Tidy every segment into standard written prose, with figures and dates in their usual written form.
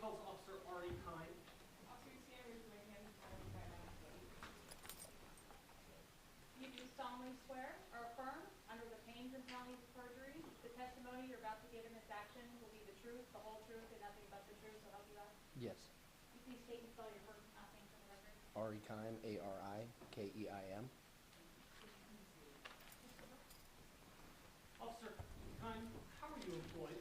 calls Officer Ari Keim. Officer, you stand raise your right hand and follow me by my You do solemnly swear or affirm, under the pains and penalties of perjury, the testimony you're about to give in this action will be the truth, the whole truth, and nothing but the truth, so help you God? Yes. You please state and spell your first and last name for the record. Ari Keim, Arikeim. Officer Keim, how are you employed?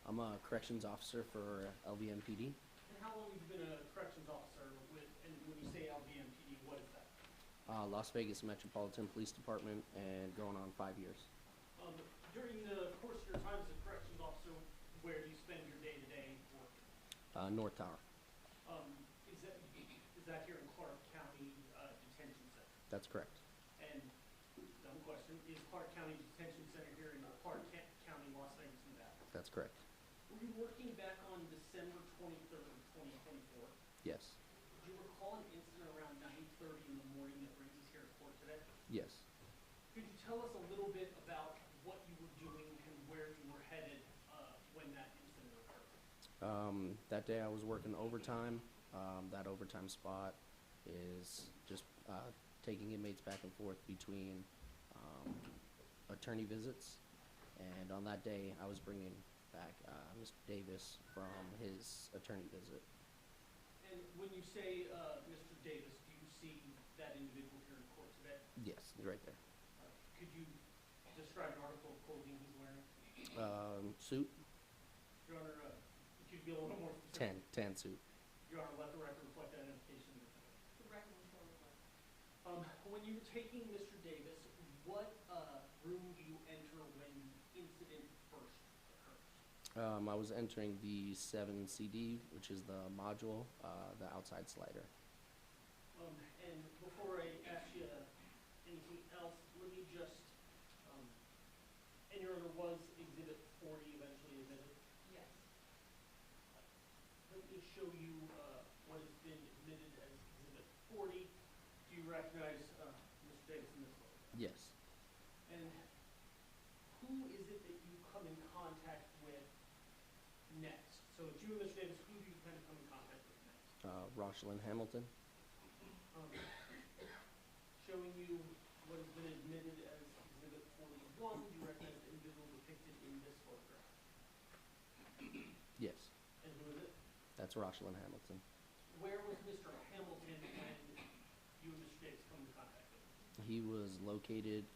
I'm a corrections officer for LDMPD. And how long have you been a corrections officer with, and when you say LDMPD, what is that? Las Vegas Metropolitan Police Department, and going on 5 years. During the course of your time as a corrections officer, where do you spend your day-to-day work? North Tower. Is that here in Clark County Detention Center? That's correct. And dumb question, is Clark County Detention Center here in Clark County, Las Vegas, Nevada? That's correct. Were you working back on December 23rd, 2024? Yes. Do you recall an incident around 9:30 in the morning that brings us here to court today? Yes. Could you tell us a little bit about what you were doing and where you were headed when that incident occurred? That day I was working overtime. That overtime spot is just taking inmates back and forth between attorney visits. And on that day, I was bringing back Mr. Davis from his attorney visit. And when you say Mr. Davis, do you see that individual here in court today? Yes, he's right there. Could you describe an article of clothing he's wearing? Suit, Your Honor, could you be a little more specific? tan suit. Your Honor, let the record reflect that identification. The record will show reflect. When you were taking Mr. Davis, what room do you enter when the incident first occurs? I was entering the 7CD, which is the module, the outside slider. And before I ask you anything else, let me just, and Your Honor, was Exhibit 40 eventually admitted? Yes. Let me show you what has been admitted as Exhibit 40. Do you recognize Mr. Davis in this one? Yes. And who is it that you come in contact with next? So it's you and Mr. Davis, who do you kind of come in contact with next? Rochlon Hamilton. Showing you what has been admitted as Exhibit 41, do you recognize the individual depicted in this photograph? Yes. And who is it? That's Rochlon Hamilton. Where was Mr. Hamilton when you and Mr. Davis come in contact with him? He was located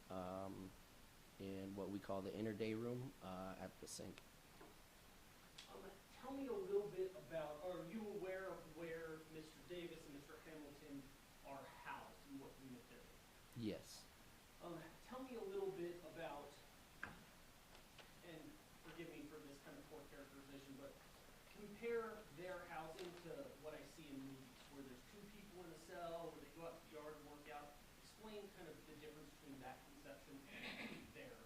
in what we call the inner day room at the sink. Tell me a little bit about, are you aware of where Mr. Davis and Mr. Hamilton are housed and what unit they're in? Yes. Tell me a little bit about, and forgive me for this kind of poor characterization, but compare their housing to what I see in movies, where there's two people in a cell, where they go out to the yard and work out. Explain kind of the difference between that conception and their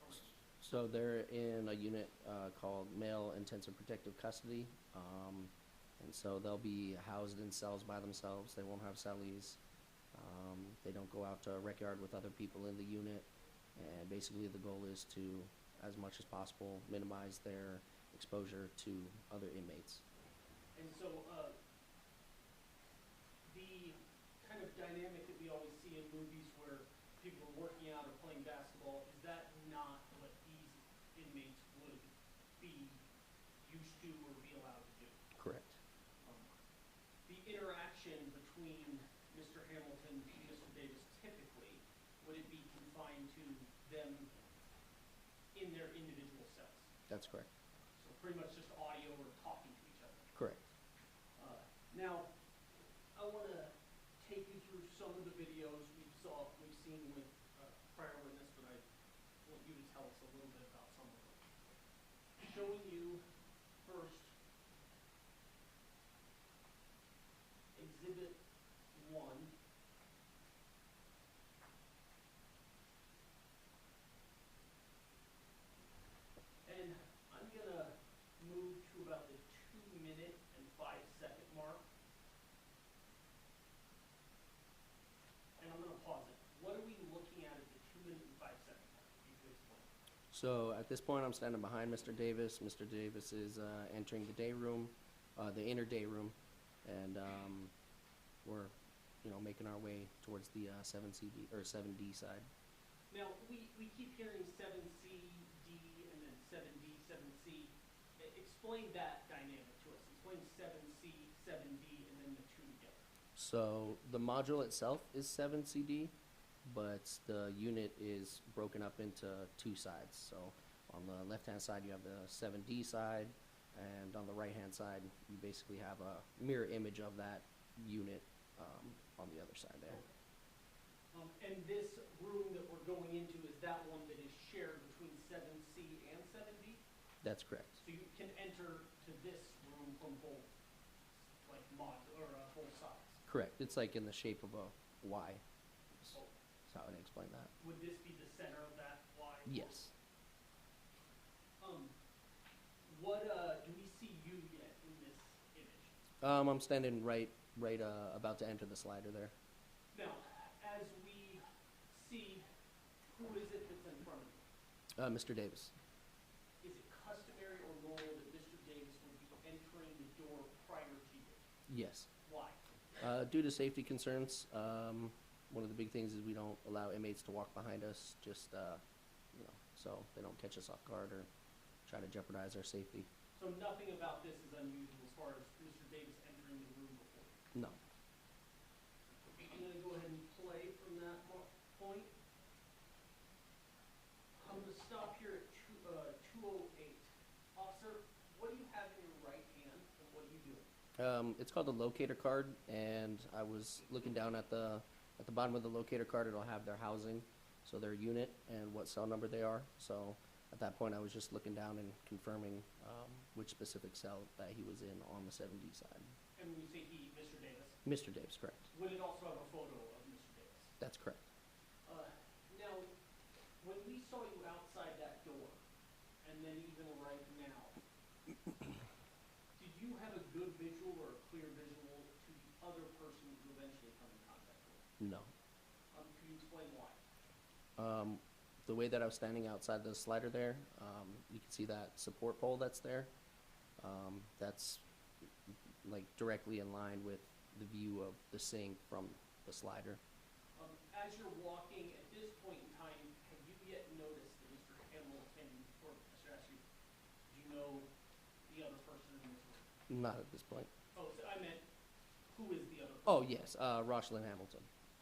arrangement. So they're in a unit called Male Intensive Protective Custody, and so they'll be housed in cells by themselves. They won't have cellies. They don't go out to a rec yard with other people in the unit, and basically the goal is to, as much as possible, minimize their exposure to other inmates. And so the kind of dynamic that we always see in movies where people are working out or playing basketball, is that not what these inmates would be used to or be allowed to do? Correct. The interaction between Mr. Hamilton and Mr. Davis typically, would it be confined to them in their individual cells? That's correct. So pretty much just audio or talking to each other? Correct. Now, I want to take you through some of the videos we've seen with prior witness, but I want you to tell us a little bit about some of them. Showing you first Exhibit 1. And I'm going to move to about the 2-minute and 5-second mark. And I'm going to pause it. What are we looking at the 2-minute and 5-second mark? You could explain. So at this point, I'm standing behind Mr. Davis. Mr. Davis is entering the day room. the inner day room, and we're, making our way towards the 7CD or 7D side. Now, we keep hearing 7C, D, and then 7D, 7C. Explain that dynamic to us. Explain 7C, 7D, and then the two together. So the module itself is 7CD, but the unit is broken up into two sides. So on the left-hand side, you have the 7D side, and on the right-hand side, you basically have a mirror image of that unit on the other side there. And this room that we're going into, is that one that is shared between 7C and 7D? That's correct. So you can enter to this room from both, like both sides? Correct. It's like in the shape of a Y. That's Oh. how I'd explain that. Would this be the center of that Y? Yes. What do we see you yet in this image? I'm standing right about to enter the slider there. Now, as we see, who is it that's in front of you? Mr. Davis. Is it customary or normal that Mr. Davis would be entering the door prior to you? Yes. Why? Due to safety concerns, one of the big things is we don't allow inmates to walk behind us, just, so they don't catch us off guard or try to jeopardize our safety. So nothing about this is unusual as far as Mr. Davis entering the room before you? No. I'm going to go ahead and play from that point. I'm going to stop here at 208. Officer, what do you have in your right hand, and what are you doing? It's called the locator card, and I was looking down at the bottom of the locator card. It'll have their housing, so their unit and what cell number they are. So at that point, I was just looking down and confirming which specific cell that he was in on the 7D side. And when you say he, Mr. Davis? Mr. Davis, correct. Would it also have a photo of Mr. Davis? That's correct. Now, when we saw you outside that door, and then even right now, did you have a good visual or a clear visual to the other person you eventually come in contact with? No. Can you explain why? The way that I was standing outside the slider there, you can see that support pole that's there. That's like directly in line with the view of the sink from the slider. As you're walking at this point in time, have you yet noticed that Mr. Hamilton, or Mr. Ashley, do you know the other person in this room? Not at this point. Oh, so I meant, who is the other person? Oh, yes, Rochlon Hamilton.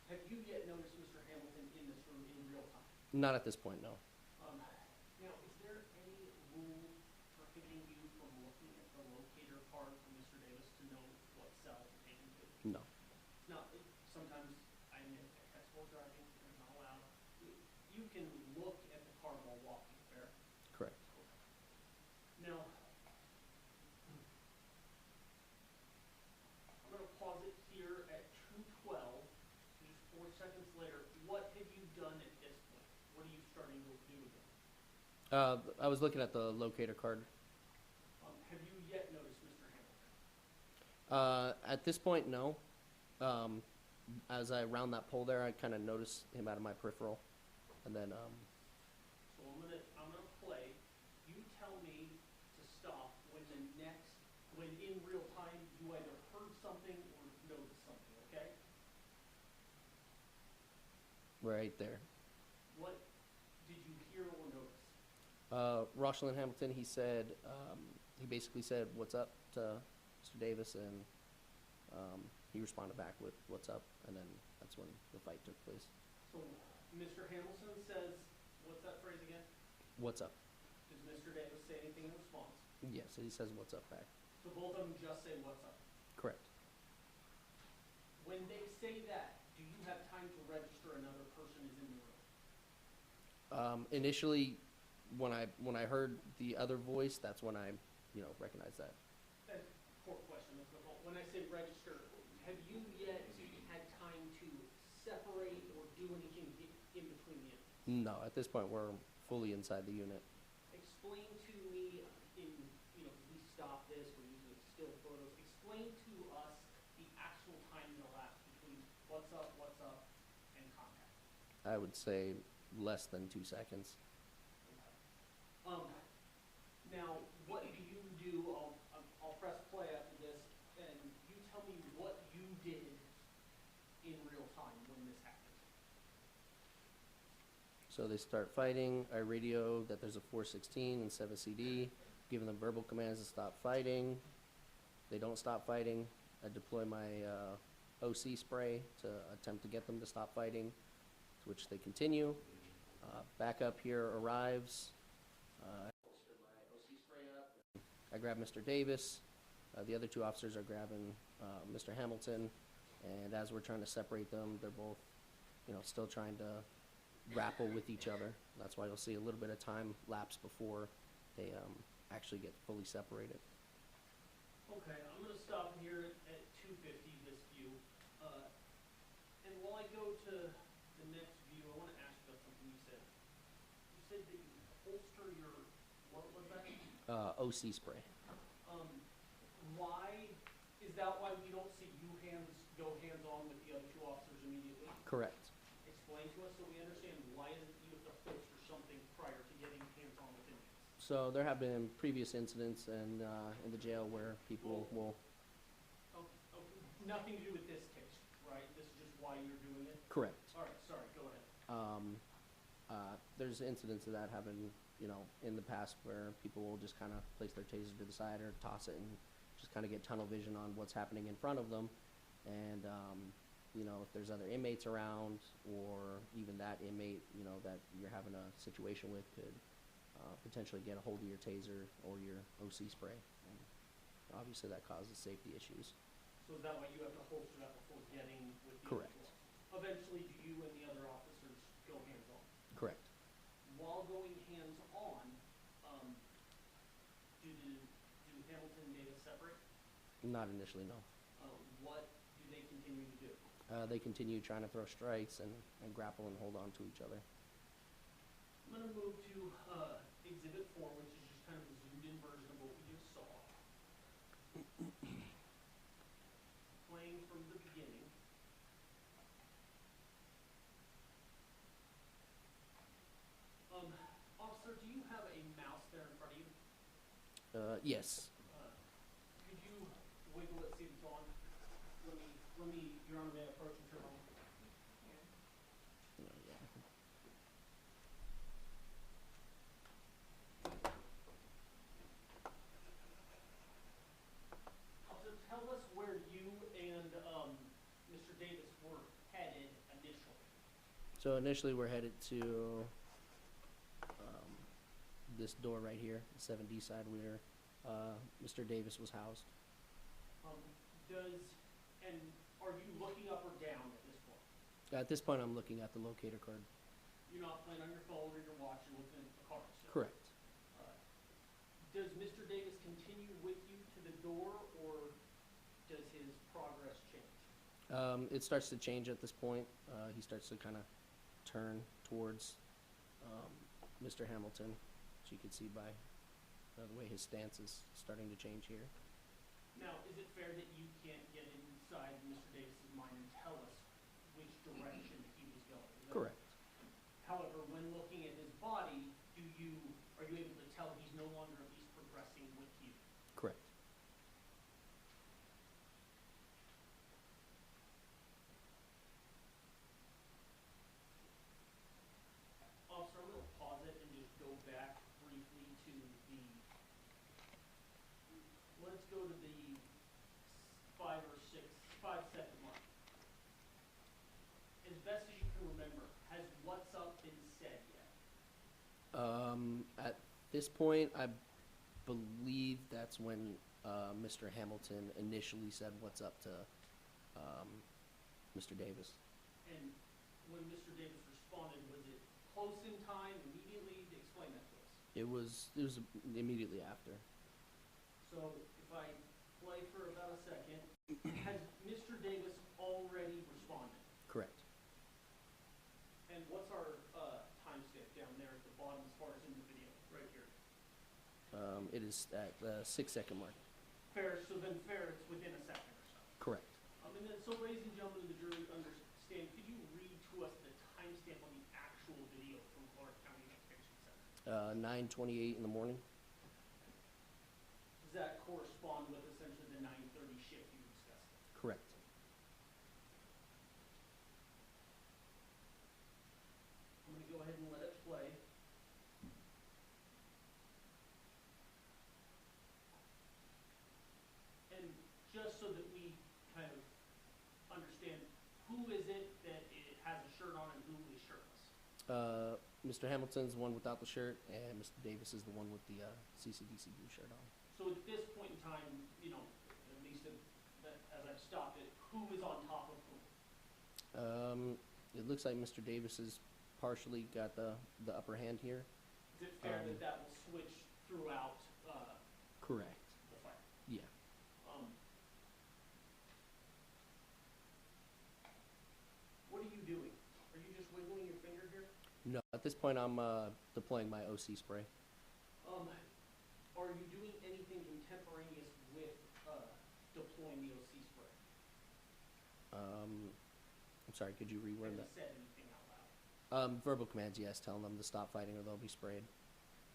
Have you yet noticed Mr. Hamilton in this room in real time? Not at this point, no. Now, is there any rule prohibiting you from looking at the locator card for Mr. Davis to know what cell to take him to? No. Now, sometimes, I admit, at textbook driving, you're not allowed. You can look at the card while walking, fair? Correct. Now, I'm going to pause it here at 2:12. Just 4 seconds later, what have you done at this point? What are you starting to do again? I was looking at the locator card. Have you yet noticed Mr. Hamilton? At this point, no. As I round that pole there, I kind of noticed him out of my peripheral, and then So I'm gonna play. You tell me to stop when in real time you either heard something or noticed something. Okay? right there. What did you hear or notice? Rochlon Hamilton, he said, he basically said, "What's up?" to Mr. Davis, and he responded back with, "What's up?" And then that's when the fight took place. So Mr. Hamilton says, what's that phrase again? "What's up?" Does Mr. Davis say anything in response? Yes, he says, "What's up?" back. So both of them just say, what's up? Correct. When they say that, do you have time to register another person is in the room? Initially, when I heard the other voice, that's when I, recognized that. Court question, Mr. Holt. When I say register, have you yet had time to separate or do anything in between the entities? No, at this point, we're fully inside the unit. Explain to me, we stop this, we're using still photos. Explain to us the actual time that elapsed between what's up, and contact. I would say less than 2 seconds. Now, what do you do? I'll press play after this. So they start fighting. I radio that there's a 416 and 7 CD, giving them verbal commands to stop fighting. They don't stop fighting. I deploy my OC spray to attempt to get them to stop fighting, to which they continue. Backup here arrives. I holster my OC spray up. I grab Mr. Davis. The other two officers are grabbing Mr. Hamilton, and as we're trying to separate them, they're both, still trying to grapple with each other. That's why you'll see a little bit of time lapse before they actually get fully separated. Okay, I'm going to stop here at 250, this view. And while I go to the next view, I want to ask about something you said. You said that you holster your, what was that? OC spray. Why, is that why we don't see you go hands-on with the other two officers immediately? Correct. Explain to us so we understand why is it you have to holster something prior to getting hands-on with inmates? So there have been previous incidents in the jail where people will. Nothing to do with this case, right? This is just why you're doing it? Correct. All right, sorry, go ahead. There's incidents that happen, in the past where people will just kind of place their taser to the side or toss it and just kind of get tunnel vision on what's happening in front of them. And, if there's other inmates around or even that inmate, that you're having a situation with could potentially get a hold of your taser or your OC spray. And obviously that causes safety issues. So is that why you have to holster that before getting with the Correct. individual? Eventually, do you and the other officers go hands-on? Correct. While going hands-on, do Hamilton and Davis separate? Not initially, no. What do they continue to do? They continue trying to throw strikes and grapple and hold on to each other. I'm going to move to Exhibit 4, which is just kind of a zoomed-in version of what we just saw. Playing from the beginning. Officer, do you have a mouse there in front of you? Yes. Could you wiggle it, see if it's on? Let me, Your Honor, may I approach and turn on? Officer, tell us where you and Mr. Davis were headed initially. So initially we're headed to this door right here, the 7D side where Mr. Davis was housed. And are you looking up or down at this point? At this point I'm looking at the locator card. You're not playing on your phone or your watch, you're looking at the cards? So. Correct. Does Mr. Davis continue with you to the door, or does his progress change? It starts to change at this point. He starts to kind of turn towards Mr. Hamilton, which you can see by the way his stance is starting to change here. Now, is it fair that you can't get inside Mr. Davis's mind and tell us which direction he was going? Correct. However, when looking at his body, are you able to tell he's no longer at least progressing with you? Correct. Officer, I'm going to pause it and just go back briefly to let's go to the 5-second mark. As best as you can remember, has what's up been said yet? At this point, I believe that's when Mr. Hamilton initially said what's up to Mr. Davis. And when Mr. Davis responded, was it close in time, immediately? Explain that to us. It was immediately after. So if I play for about a second, has Mr. Davis already responded? Correct. And what's our timestamp down there at the bottom as far as in the video, right here? It is at the 6-second mark. Fair, so then it's within a second or so. Correct. And then, so ladies and gentlemen of the jury, understand, could you read to us the timestamp on the actual video from Clark County Education Center? 9:28 in the morning. Does that correspond with essentially the 9:30 shift you discussed? Correct. I'm going to go ahead and let it Mr. Hamilton's the one without the shirt, and Mr. Davis is the one with the CCDC blue shirt on. So at this point in time, you know, at least as I've stopped it, who is on top of whom? It looks like Mr. Davis has partially got the upper hand here. Is it fair that that will switch throughout Correct. the fight? Yeah. What are you doing? Are you just wiggling your finger here? No, at this point I'm deploying my OC spray. Are you doing anything contemporaneous with deploying the OC spray? I'm sorry, could you reword Have that? you said anything out loud? Verbal commands, yes, telling them to stop fighting or they'll be sprayed.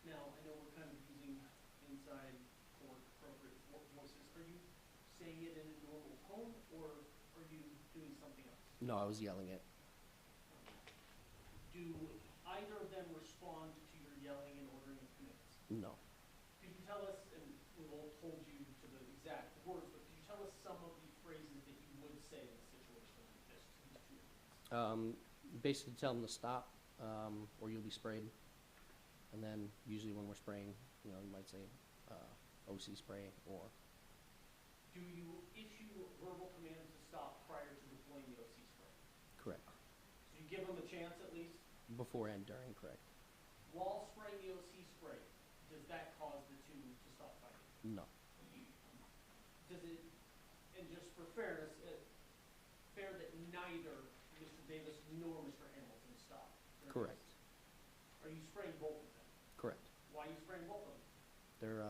Now, I know we're kind of using inside court appropriate voices. Are you saying it in a normal tone, or are you doing something else? No, I was yelling it. Do either of them respond to your yelling and ordering of commands? No. Could you tell us, and we won't hold you to the exact words, but could you tell us some of the phrases that you would say in a situation like this to these two inmates? Basically tell them to stop, or you'll be sprayed. And then usually when we're spraying, you know, you might say OC spray or. Do you issue verbal commands to stop prior to deploying the OC spray? Correct. So you give them a chance at least? Before and during, correct. While spraying the OC spray, does that cause the two to stop fighting? No. Does it, and just for fairness, fair that neither Mr. Davis nor Mr. Hamilton stop? Correct. Are you spraying both of them? Correct. Why are you spraying both of them? They're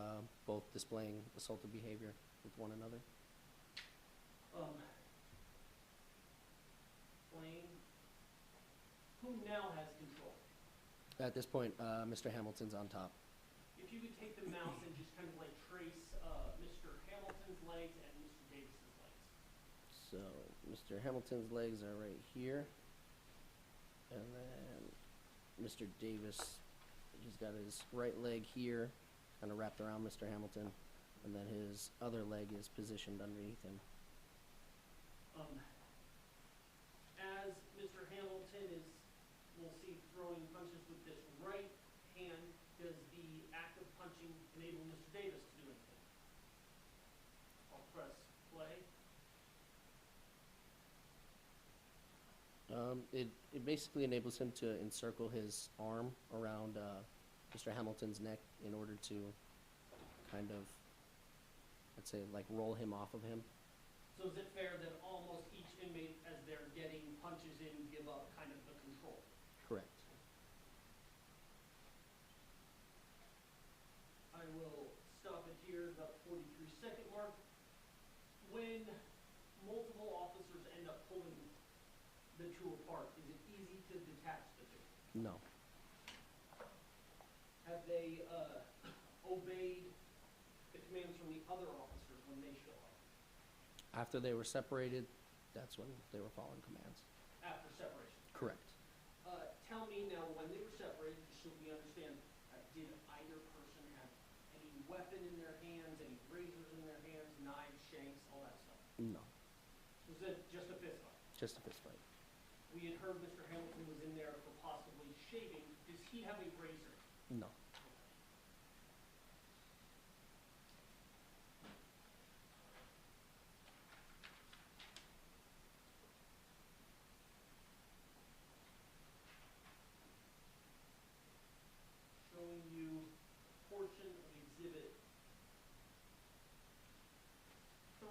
both displaying assaultive behavior with one another. Blaine, who now has control? At this point, Mr. Hamilton's on top. If you could take the mouse and just kind of like trace Mr. Hamilton's legs and Mr. Davis's legs. So Mr. Hamilton's legs are right here, and then Mr. Davis, he's got his right leg here, kind of wrapped around Mr. Hamilton, and then his other leg is positioned underneath him. As Mr. Hamilton is, we'll see, throwing punches with this right hand, does the act of punching enable Mr. Davis to do anything? I'll press play. It basically enables him to encircle his arm around Mr. Hamilton's neck in order to kind of, let's say, like roll him off of him. So is it fair that almost each inmate, as they're getting punches in, give up kind of the control? Correct. I will stop it here, about 43-second mark. When multiple officers end up pulling the two apart, is it easy to detach the two? No. Have they obeyed the commands from the other officers when they show up? After they were separated, that's when they were following commands. After separation? Correct. Tell me now, when they were separated, just so we understand, did either person have any weapon in their hands, any razors in their hands, knives, shanks, all that stuff? No. Was it just a fist fight? Just a fist fight. We had heard Mr. Hamilton was in there for possibly shaving. Does he have a razor? No. Showing you a portion of Exhibit 3.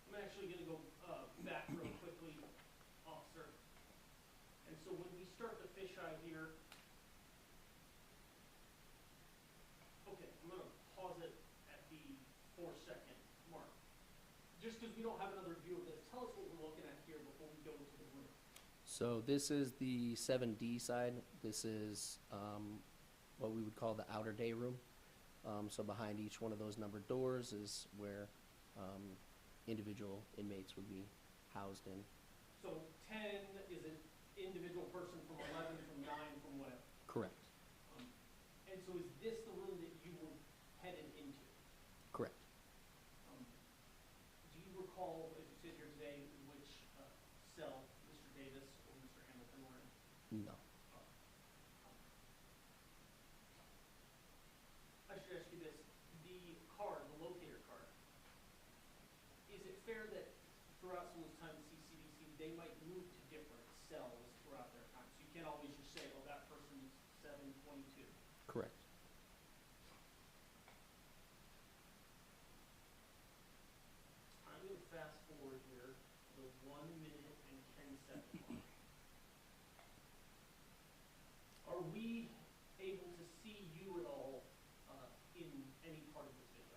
I'm actually going to go back real quickly, officer. And so when we start the fisheye here, okay, I'm going to pause it at the 4-second mark. Just because we don't have another view of this, tell us what we're looking at here before we go into the room. So this is the 7D side. This is what we would call the outer day room. So behind each one of those numbered doors is where individual inmates would be housed in. So 10 is an individual person, from 11, from 9, from whatever. Correct. And so is this the room that you were headed into? Correct. Do you recall, as you sit here today, which cell Mr. Davis or Mr. Hamilton fair that throughout someone's time at CCDC, they might move to different cells throughout their time? So you can't always just say, oh, that person's 722. Correct. I'm going to fast forward here to the 1 minute and 10 second mark. Are we able to see you at all in any part of this video?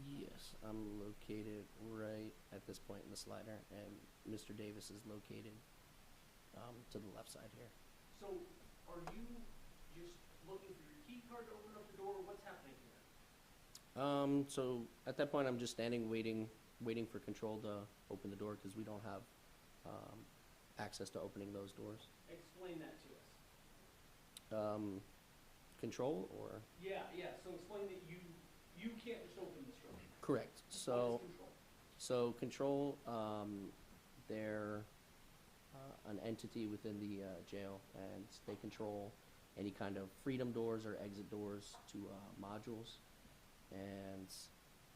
Yes, I'm located right at this point in the slider, and Mr. Davis is located to the left side here. So are you just looking for your key card to open up the door? What's happening here? So at that point, I'm just standing, waiting for control to open the door because we don't have access to opening those doors. Explain that to us. Control or? Yeah. So explain that you can't just open this door. Correct. What is control? So control, they're an entity within the jail, and they control any kind of freedom doors or exit doors to modules. And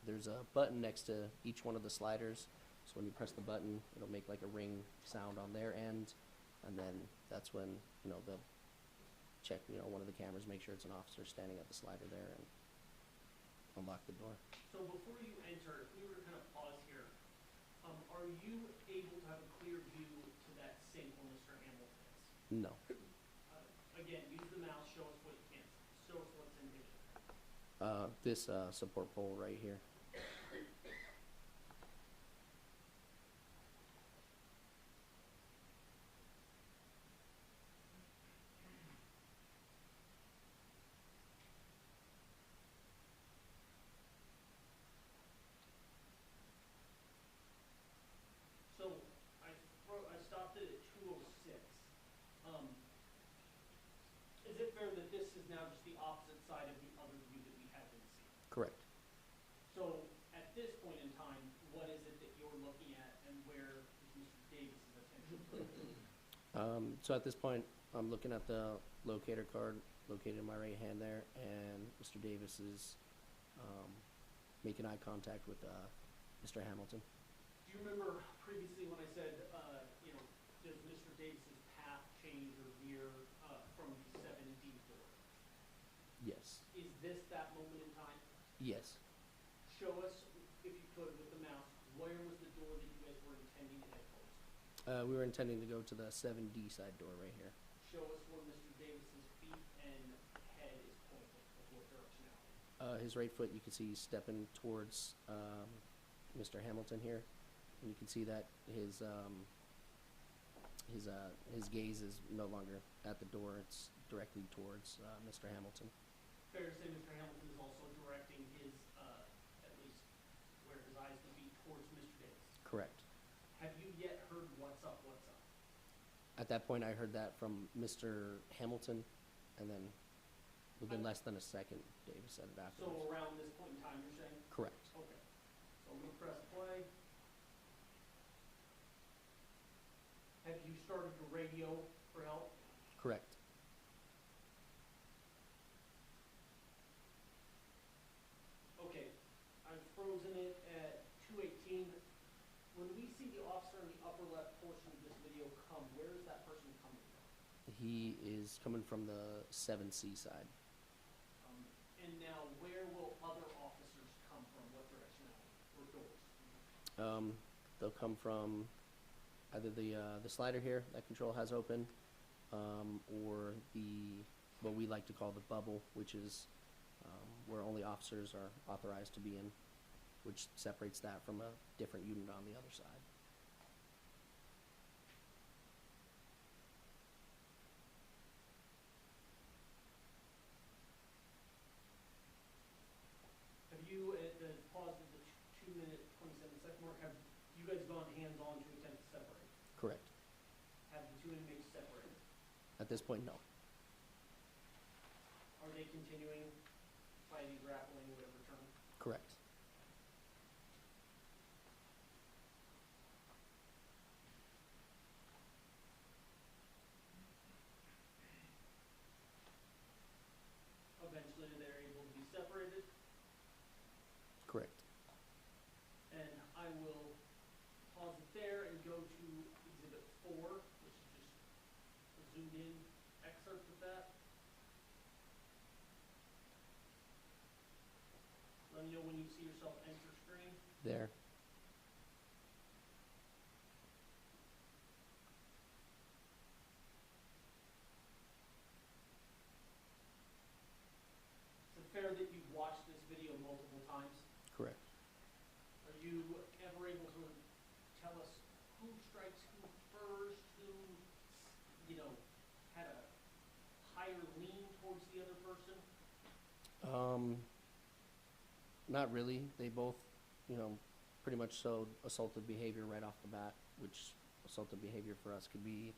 there's a button next to each one of the sliders. So when you press the button, it'll make like a ring sound on their end, and then that's when they'll check one of the cameras, make sure it's an officer standing at the slider there, and unlock the door. So before you enter, if we were to kind of pause here, are you able to have a clear view to that safe where Mr. Hamilton is? No. Again, use the mouse, show us what you can. Show us what's in vision. This support pole right here. So I stopped it at 206. Is it fair that this is now just the opposite side of the other view that we had been seeing? Correct. So at this point in time, what is it that you're looking at, and where is Mr. Davis's attention? So at this point, I'm looking at the locator card located in my right hand there, and Mr. Davis is making eye contact with Mr. Hamilton. Do you remember previously when I said, does Mr. Davis's path change or veer from the 7D door? Yes. Is this that moment in time? Yes. Show us, if you could, with the mouse, where was the door that you guys were intending to head towards? We were intending to go to the 7D side door right here. Show us where Mr. Davis's feet and head is pointing, of what directionality. His right foot, you can see he's stepping towards Mr. Hamilton here, and you can see that his gaze is no longer at the door; it's directly towards Mr. Hamilton. Fair to say Mr. Hamilton is also directing his, at least where his eyes would be, towards Mr. Davis. Correct. Have you yet heard what's up, what's up? At that point, I heard that from Mr. Hamilton, and then within less than a second, Davis said it afterwards. So around this point in time, you're saying? Correct. Okay. So I'm going to press play. Have you started your radio for help? Correct. Okay. I've frozen it at 218. When we see the officer in the upper left portion of this video come, where is that person coming from? He is coming from the 7C side. And now, where will other officers come from? What directionality or doors? They'll come from either the slider here that control has open, or what we like to call the bubble, which is where only officers are authorized to be in, which separates that from a different unit on the other side. Have you, at the pause of the 2 minute, 27 second mark, have you guys gone hands-on to attempt to separate? Correct. Have the two inmates separated? At this point, no. Are they continuing fighting, grappling, whatever term? Correct. Eventually, they're able to be separated, Correct. and I will zoomed in excerpt of that? Let me know when you see yourself enter screen. There. Is it fair that you've watched this video multiple times? Correct. Are you ever able to tell us who strikes who first, who, you know, had a higher lean towards the other person? Not really. They both, pretty much showed assaultive behavior right off the bat, which assaultive behavior for us could be,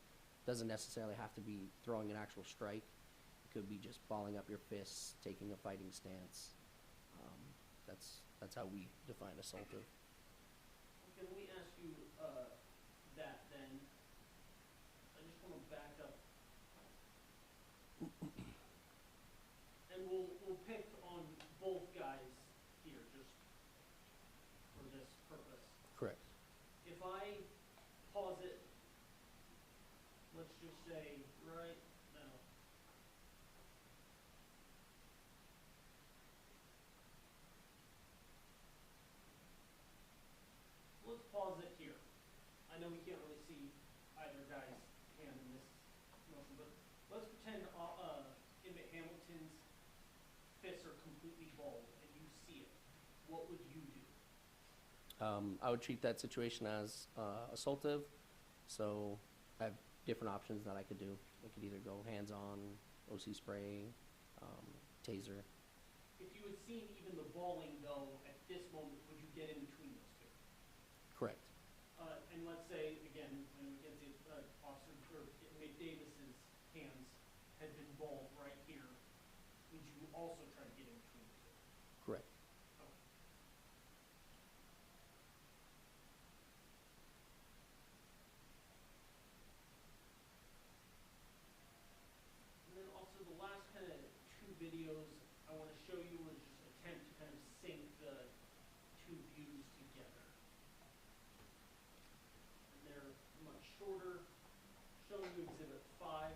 doesn't necessarily have to be throwing an actual strike. It could be just balling up your fists, taking a fighting stance. That's how we define assaultive. Okay, let me ask you that then. I just want to back up. And we'll pick on both guys here just for this purpose. Correct. If I pause it, let's just say right now. Let's pause it here. I know we can't really see either guy's hand in this motion, but let's pretend Inmate Hamilton's fists are completely balled and you see it. What would you do? I would treat that situation as assaultive, so I have different options that I could do. I could either go hands-on, OC spray, taser. If you had seen even the balling though at this moment, would you get in between those two? Correct. And let's say, again, when we get to Officer or Inmate Davis's hands had been balled right here, would you also try to get in between the two? Correct. Okay. And then also the last kind of two videos I want to show you was just attempt to kind of sync the two views together. And they're much shorter, showing you Exhibit 5.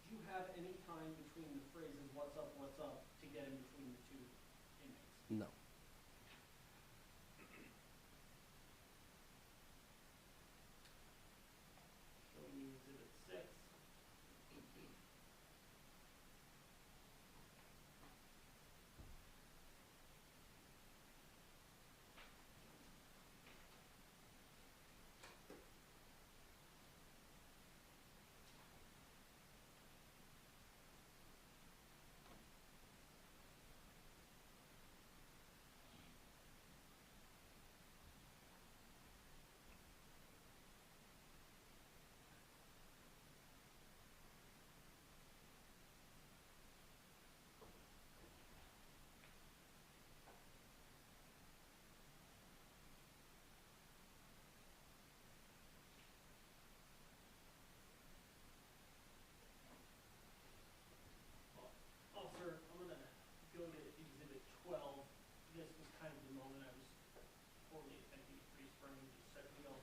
Do you have any time between the phrases what's up, to get in between the two inmates? No. Showing you Exhibit 6. Officer, I'm going to go to Exhibit 12. This was kind of the moment I was poorly attempting to freeze frame just a second ago.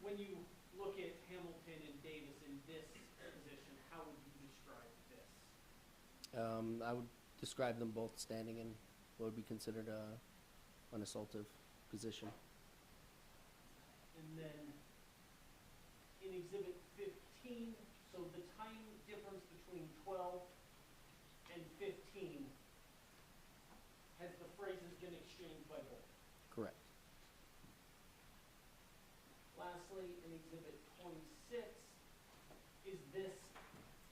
When you look at Hamilton and Davis in this position, how would you describe this? I would describe them both standing in what would be considered an assaultive position. And then in Exhibit 15, so the time difference between 12 and 15, has the phrases been exchanged by both? Correct. Lastly, in Exhibit 26, is this,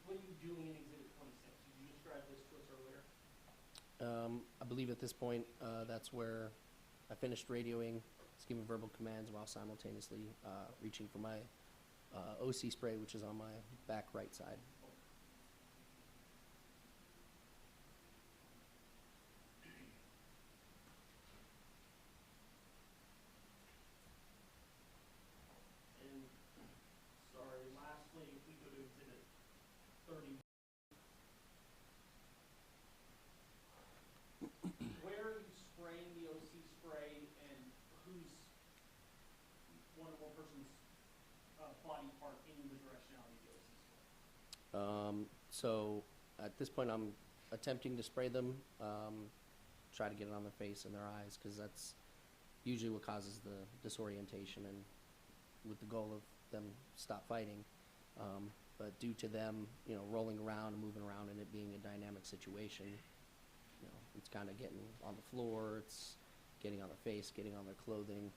what are you doing in Exhibit 26? Did you describe this to us earlier? I believe at this point, that's where I finished radioing, just giving verbal commands while simultaneously reaching for my OC spray, which is on my back right side. And or a person's body part in the directionality of the OC square? So at this point, I'm attempting to spray them, try to get it on their face and their eyes, because that's usually what causes the disorientation, and with the goal of them stop fighting. But due to them, rolling around and moving around and it being a dynamic situation, it's kind of getting on the floor, it's getting on their face, getting on their clothing.